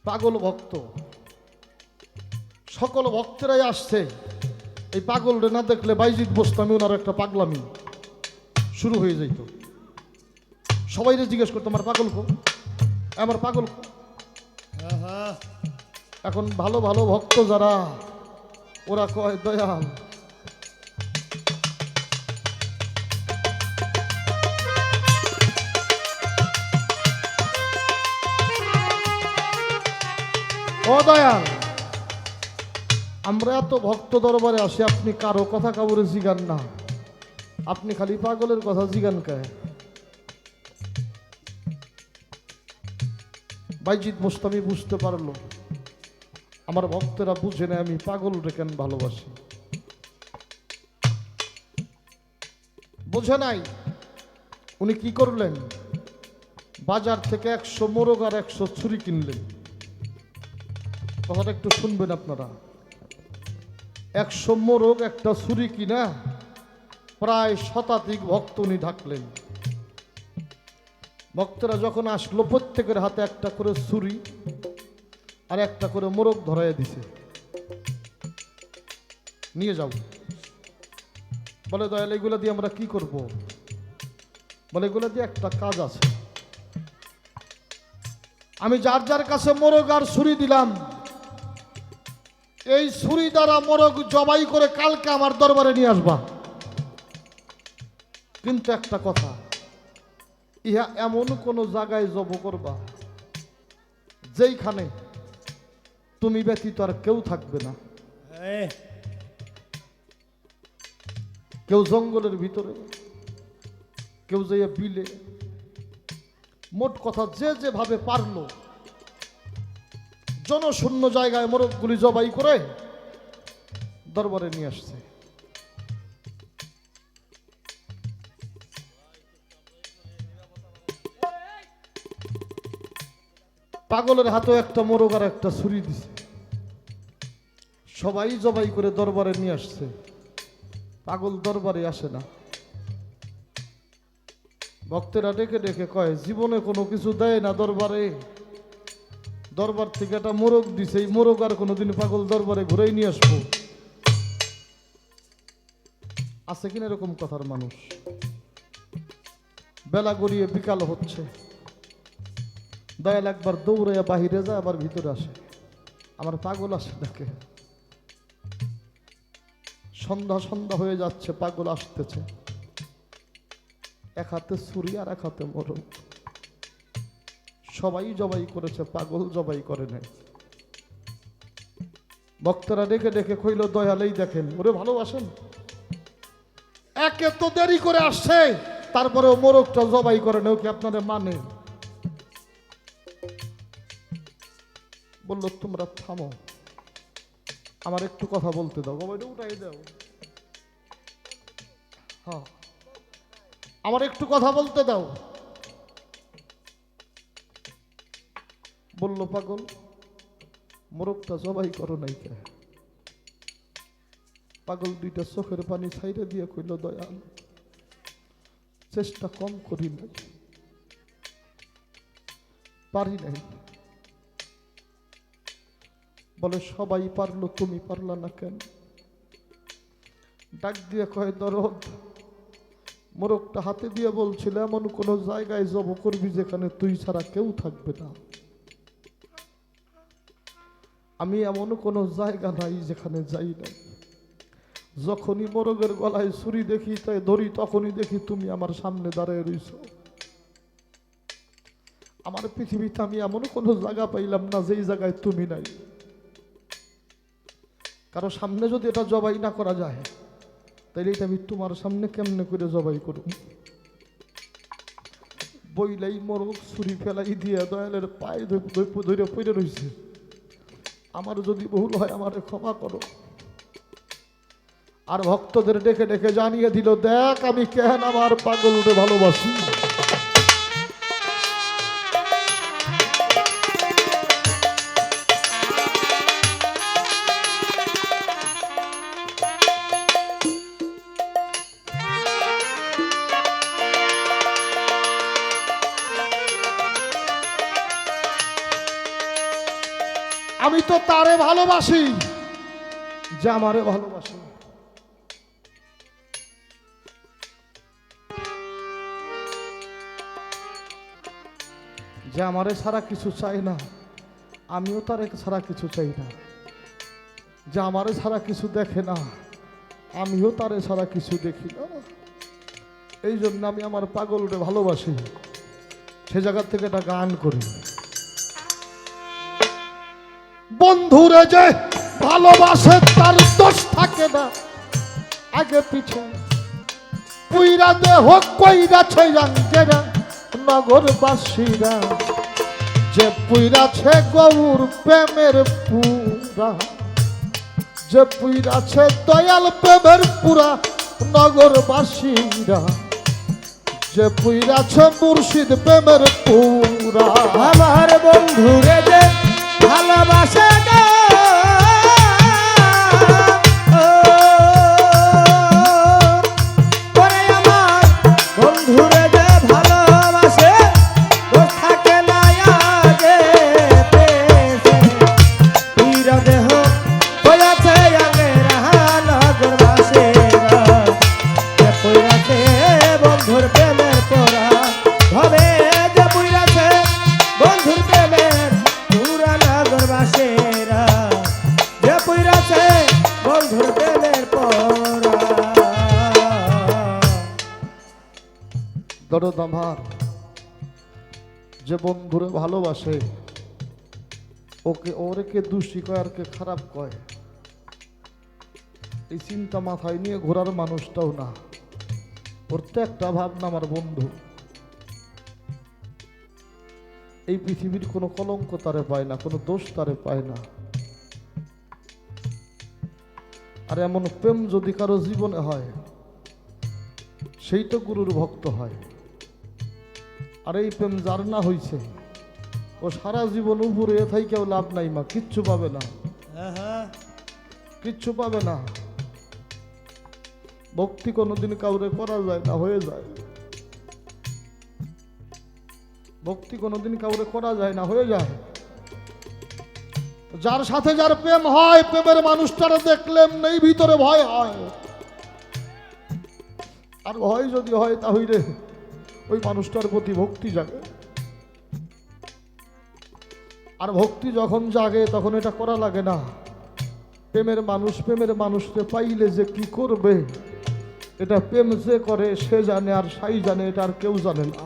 পাগল ভক্ত, সকল ভক্তরাই আসছে। এই পাগলরে না দেখলে বাইজিৎ বোস্তামি ওনার একটা পাগলামি শুরু হয়ে যেত। সবাই জিজ্ঞেস করতো আমার পাগল কো, আমার পাগল কো। এখন ভালো ভালো ভক্ত যারা, ওরা কয় দয়াল ও দয়াল, আমরা এত ভক্ত দরবারে আসি, আপনি কারো কথা কাউরে জিগান না, আপনি খালি পাগলের কথা জিগান কায়। বাইজিৎ বোস্তামি বুঝতে পারলো আমার ভক্তরা বুঝে না আমি পাগল রে কেন ভালোবাসি। বোঝে নাই। উনি কি করলেন, বাজার থেকে 100 মোরগ আর 100 ছুরি কিনলেন। কথাটা একটু শুনবেন আপনারা। 100 মোরগ একটা ছুরি কিনা প্রায় শতাধিক ভক্ত উনি ঢাকলেন। ভক্তরা যখন আসলো প্রত্যেকের হাতে একটা করে ছুরি আর একটা করে মোরগ ধরাইয়া দিছে, নিয়ে যাও। বলে দয়াল এগুলা দিয়ে আমরা কি করব? বলে এগুলা দিয়ে একটা কাজ আছে, আমি যার যার কাছে মোরগ আর ছুরি দিলাম, এই ছুরি দ্বারা মোরগ জবাই করে কালকে আমার দরবারে নিয়ে আসবা। কিন্তু একটা কথা, ইহা এমন কোন জায়গায় জব করবা যেইখানে তুমি ব্যতীত আর কেউ থাকবে না। কেউ জঙ্গলের ভিতরে, কেউ যাইয়া বিলে, মোট কথা যে যেভাবে পারলো জনশূন্য জায়গায় মোরগগুলি জবাই করে দরবারে নিয়ে আসছে। পাগলের হাতেও একটা মোরগ আর একটা ছুরি দিছে, সবাই জবাই করে দরবারে নিয়ে আসছে। পাগল দরবারে আসে না। ভক্তেরা ডেকে ডেকে কয় জীবনে কোনো কিছু দেয় না দরবারে, দরবার থেকে একটা মোরগ দিছে, এই মোরগ আর কোনোদিন পাগল দরবারে ঘুরেই নিয়ে আসবো। আছে কিনা এরকম কথার মানুষ? বেলা গড়িয়ে বিকাল হচ্ছে, দয়াল একবার দৌড়াইয়া বাহিরে যায়, আবার ভিতরে আসে, আমার পাগল আসে দেখে। সন্ধ্যা সন্ধ্যা হয়ে যাচ্ছে, পাগল আসতেছে, এক হাতে ছুরি আর এক হাতে মোরগ। সবাই জবাই করেছে, পাগল জবাই করে নাই। ভক্তরা ডেকে ডেকে কইল দয়ালেই দেখেন, ওরে ভালোবাসেন, একে তো দেরি করে আসছে, তারপরেও মোরগটা জবাই করে নেও কি আপনাদের মানে? বললো তোমরা থামো, আমার একটু কথা বলতে দাও। বাবা এটা উঠাই দাও, হ্যাঁ আমার একটু কথা বলতে দাও। বললো পাগল মোরগটা জবাই করো নাই কে? পাগল দুইটা চোখের পানি ছাইরে দিয়ে কইল দয়াল চেষ্টা কম করি নাই, পারি নাই। বলে সবাই পারলো, তুমি পারলা না কেন? ডাক দিয়ে কয় দরদ, মোরগটা হাতে দিয়ে বলছিল এমন কোন জায়গায় জব করবি যেখানে তুই ছাড়া কেউ থাকবে না। আমি এমন কোন জায়গা নাই যেখানে যাই নাই। যখনই মোরগের গলায় ছুরি দেখি তাই ধরি, তখনই দেখি তুমি আমার সামনে দাঁড়িয়ে রইছ। আমার পৃথিবীতে আমি এমন কোন জায়গা পাইলাম না যেই জায়গায় তুমি নাই। কারো সামনে যদি এটা জবাই না করা যায়, তাইলে এটা আমি তোমার সামনে কেমনে করে জবাই করব? বইলাই মোরগ ছুরি ফেলাই দিয়া দয়ালের পায়ে ধরে পড়ে রয়েছে। আমার যদি ভুল হয় আমারে ক্ষমা করো। আর ভক্তদের ডেকে ডেকে জানিয়ে দিল দেখ আমি কেন আমার পাগলকে ভালোবাসি। আমি তো তারে ভালোবাসি যে আমারে ভালোবাসে। যে আমারে ছাড়া কিছু চাই না, আমিও তারে ছাড়া কিছু চাই না। যে আমারে ছাড়া কিছু দেখে না, আমিও তারে ছাড়া কিছু দেখি না। এই জন্য আমি আমার পাগলরে ভালোবাসি। সে জায়গা থেকে একটা গান করি। বন্ধুরে যে ভালোবাসে তার দোষ থাকে না, আগে পিছে পুইরা দেহ কইরাছে জাঙ্গেরা নগরবাসীরা। যে পুইরাছে গৌর প্রেমের পুরা, যে পুইরাছে দয়াল প্রেমের পুরা নগরবাসীরা। যে পুইরাছে মুর্শিদ প্রেমের পুরা। আমার বন্ধুরে যে ভালোবাসে গো, ওরে আমার বন্ধুরে যে ভালোবাসে, দোষ থাকে না আগে পেছে। পুইরা দেহ হইয়াছে আগে নগরবাসীরা। যে পুইরাছে বন্ধুর প্রেমের পোড়া, ভাবে যে পুইরাছে বন্ধুর প্রেমের পুরা নগরবাসীরা। যে পুইরাছে বন্ধুর প্রেমের পোড়া। দরদ আমার যে বন্ধুরে ভালোবাসে, ওকে ওরে কে দোষী কয় আর কে খারাপ কয়, এই চিন্তা মাথায় নিয়ে ঘোরার মানুষটাও না। প্রত্যেকটা ভাবনা আমার বন্ধু। এই পৃথিবীর কোনো কলঙ্ক তারে পায় না, কোনো দোষ তারে পায় না। আর এমন প্রেম যদি কারো জীবনে হয়, সেই তো গুরুর ভক্ত হয়। আর এই প্রেম যার না হইছে, ও সারা জীবন উপরে থাইকেও লাভ নাই মা, কিচ্ছু পাবে না, কিচ্ছু পাবে না। ভক্তি কোনোদিন কাউরে করা যায় না, হয়ে যায়। ভক্তি কোনোদিন কাউরে করা যায় না, হয়ে যায়। যার সাথে যার প্রেম হয়, প্রেমের মানুষটারে দেখলে নেই ভিতরে ভয় হয়। আর ভয় যদি হয় তাহলে ওই মানুষটার প্রতি ভক্তি জাগে। আর ভক্তি যখন জাগে তখন এটা করা লাগে না। প্রেমের মানুষকে পাইলে যে কি করবে, এটা প্রেম যে করে সে জানে, আর সাই জানে, এটা আর কেউ জানে না।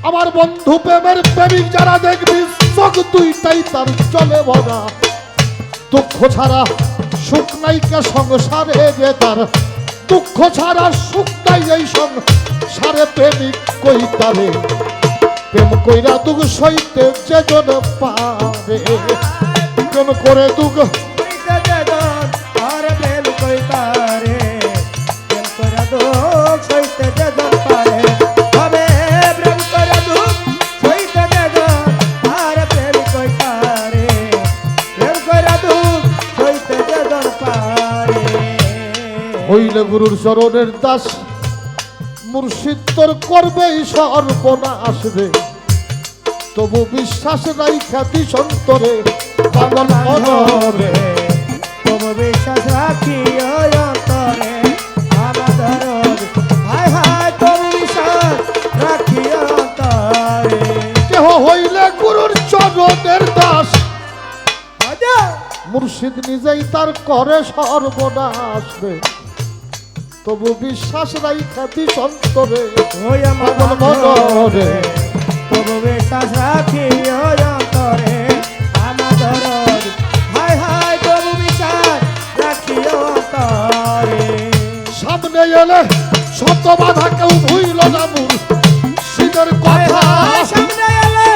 আমার বন্ধু প্রেমের প্রেমিক যারা দেখবি, চোখ দুইটাই তার চলে ভরা। দুঃখ ছাড়া সুখ নাই কে সংসারে, যে তার দুঃখ ছাড়া সুখ নাই এই সংসারে। প্রেমিক কই তারে প্রেম কইরা দুঃখ সইতে যে জন পারে। প্রেম করে দুঃখ আর প্রেম কই তারে, প্রেম কইরা দুঃখ সইতে যে জন পারে। ভাবে প্রেম কইরা দুঃখ সইতে যে জন, আর প্রেম কই তারে, প্রেম কইরা দুঃখ সইতে যে জন পারে। হইলে গুরুর চরণের দাস, মুর্শিদ তোর করবেই সর্বনাশ রে। তবু বিশ্বাস নাই খ্যাতি সন্তরে পাগল মনরে। তবু বিশ্বাস রাখি ওই অন্তরে আমাদের। হায় হায় তবু বিশ্বাস রাখি অন্তরে। কেহ হইলে গুরুর চরণের দাস, মুর্শিদ নিজেই তার করে সর্বনাশ রে। তবু বিশ্বাস নাই খ্যাতি সন্তরে ওই আমার মনরে। তবু বিশ্বাস রাখি ওই অন্তরে আমাদের। হায় হায় তবু বিশ্বাস রাখি অন্তরে। সামনে এলে শত বাধা কেউ ভুইল না মুর্শিদের কথা। সামনে এলে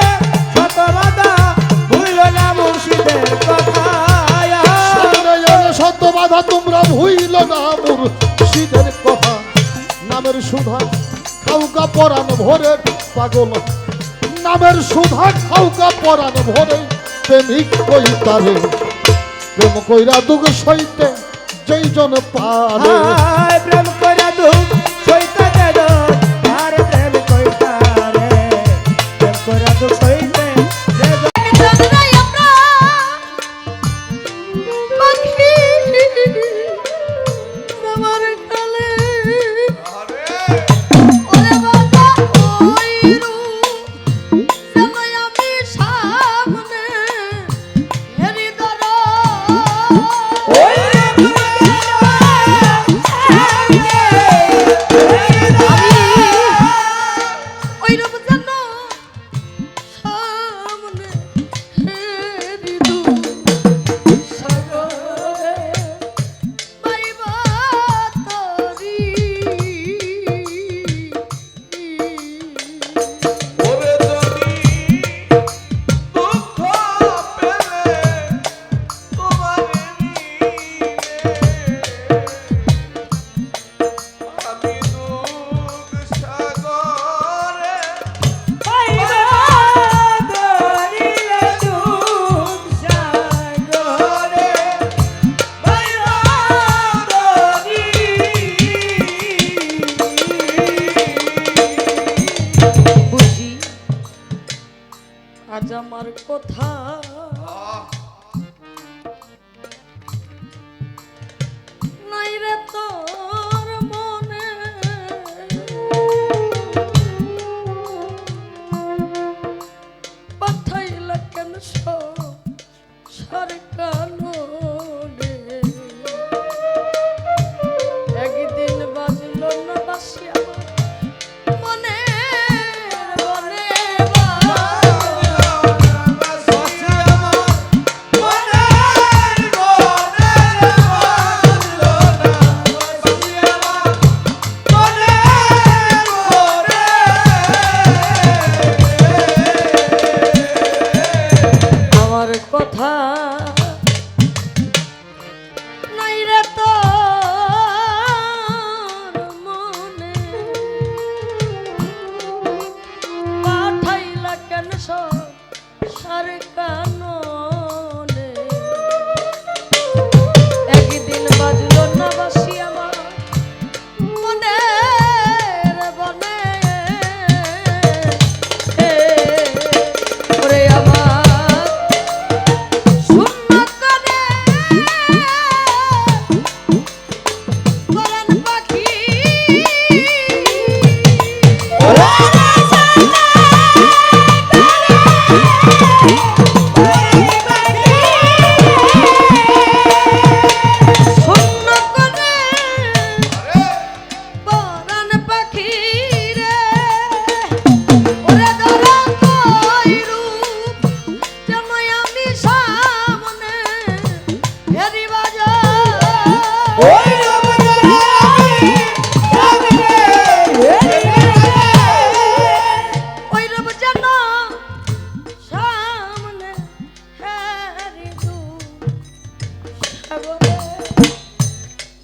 শত বাধা ভুইল না মুর্শিদের কথা। সামনে এলে শত বাধা তোমরা ভুইল না মুর্শিদের কথা। নামের সুধা খাউকা পরাণ ভরে পাগল, নামের সুধা খাউকা পরাণ ভরে। প্রেমিক কই তারে প্রেম কইরা দুঃখ সইতে যেই জন পারে। প্রেম কইরা দুঃখ সইতে যে জন, আর প্রেম কই তারে, প্রেম কইরা দুঃখ সইতে আমার কথা নাই রে তোর মনে পাঠাইলা কেন সরকারে একদিন বাজলো না বাসি আমার মনে মনে আমার কথা নাই রে তোর মনে পাঠাইলা কেন সরকারে একদিন বাজলো না বাসি আমার মনে বনে ওরে আমার শূন্য করে বলেন পাখি শূন্য করে বলেন পাখি রে ওরে ধরা কই রূপ যেন আমি সামনে হেরি ওই রূপ যেন সামনে হেরি সাগরে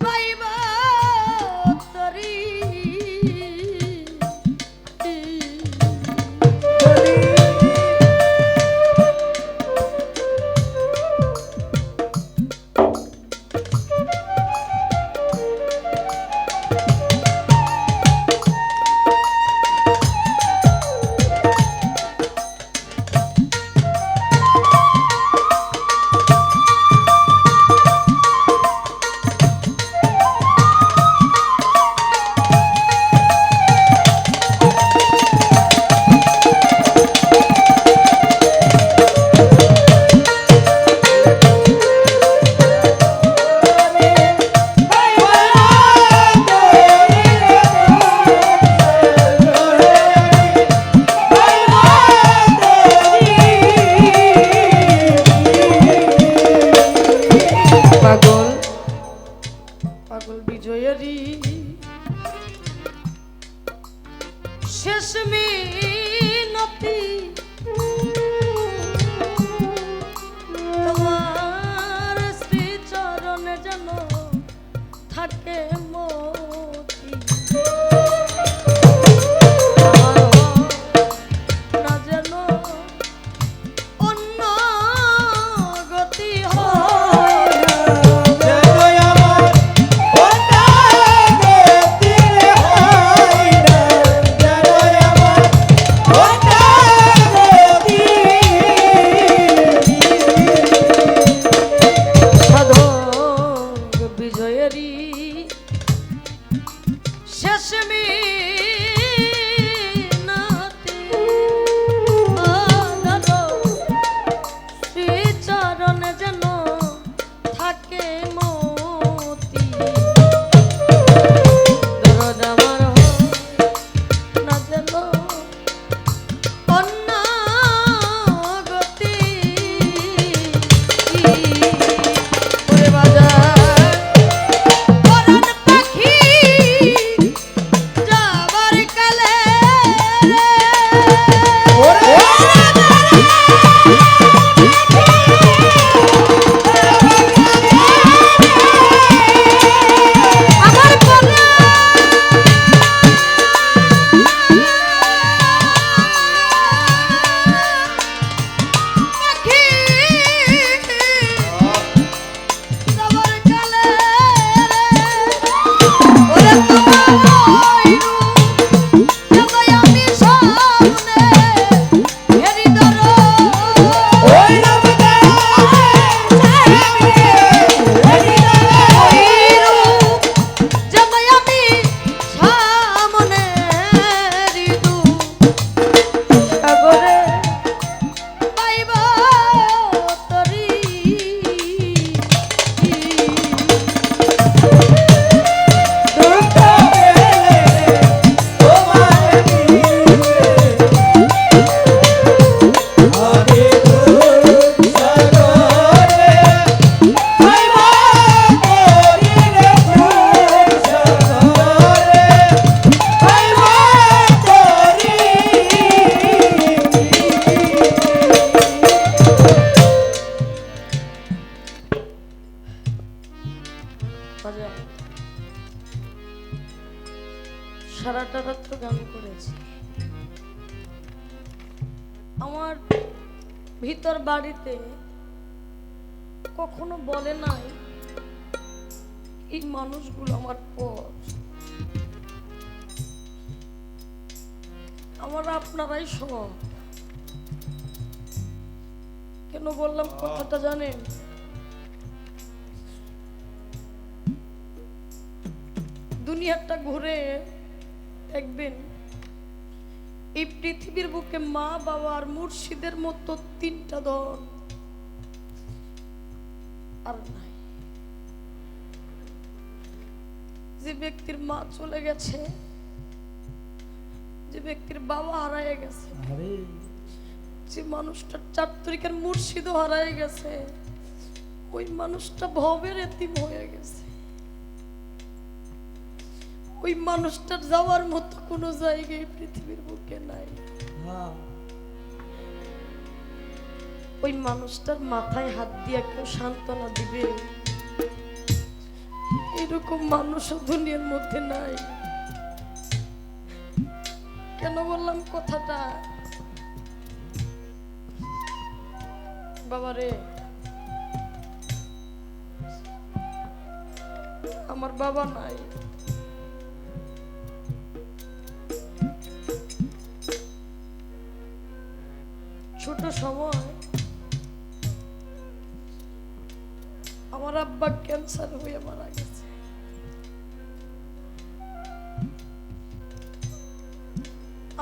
পাইবা তরি পাগল পাগল বিজয়েরই শেষ মিনতি তোমার শ্রী চরণে যেন থাকে মতি না যেন অন্য গতি হয় Oh, হয়েছি। আমার ভিতর বাড়িতে কখনো বলে নাই এই মানুষগুলো আমার পর। আমার আপনারাই সব। কেন বললাম কথাটা জানেন? দুনিয়াটা ঘুরে দেখবেন এই পৃথিবীর বুকে মা বাবা আর মুর্শিদের মতো তিনটা দল আর নাই। যে ব্যক্তির মা চলে গেছে, যে ব্যক্তির বাবা হারায় গেছে, আরে যে মানুষটার 4 তারিখের মুর্শিদও হারায় গেছে, ওই মানুষটা ভবের এতিম হয়ে গেছে। ওই মানুষটার যাওয়ার মতো কোনো জায়গায় পৃথিবীর বুকে নাই। হ্যাঁ ওই মানুষটার মাথায় হাত দিয়ে কেউ সান্ত্বনা দিবে এরকম মানুষও দুনিয়ার মধ্যে নাই। কেন বললাম কথাটা? বাবারে, আমার বাবা নাই। ছোট সময় আমার আব্বা ক্যান্সার হয়ে মারা গেছে।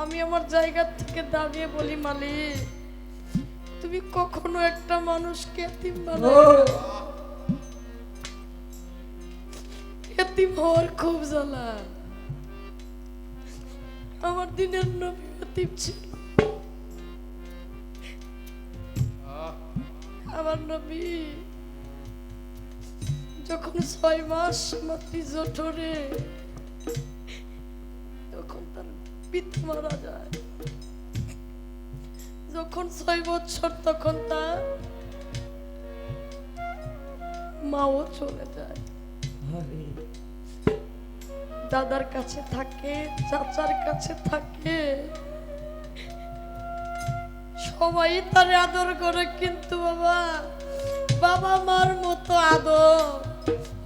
আমি আমার জায়গা থেকে দাঁড়িয়ে বলি, মালিক তুমি কখনো একটা মানুষকে এতিম বানাও। এতিম হওয়ার খুব জ্বালা। আমার দিনের নবী এতিম ছিল। আমার নবী যখন 6 মাস মাতৃ জঠরে, তখন তার পিতা মারা যায়। যখন 6 বছর তখন তার মাও চলে যায়। আরে দাদার কাছে থাকে, চাচার কাছে থাকে, সবাই তার আদর করে, কিন্তু বাবা বাবা মার মতো আদর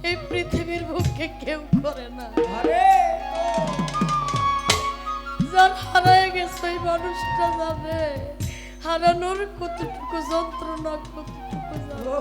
এই পৃথিবীর বুকে কেউ করে না। আরে যার হারায় গেছে এই মানুষটা জানে হারানোর কতটুকু যন্ত্রণা, কতটুকু জানে।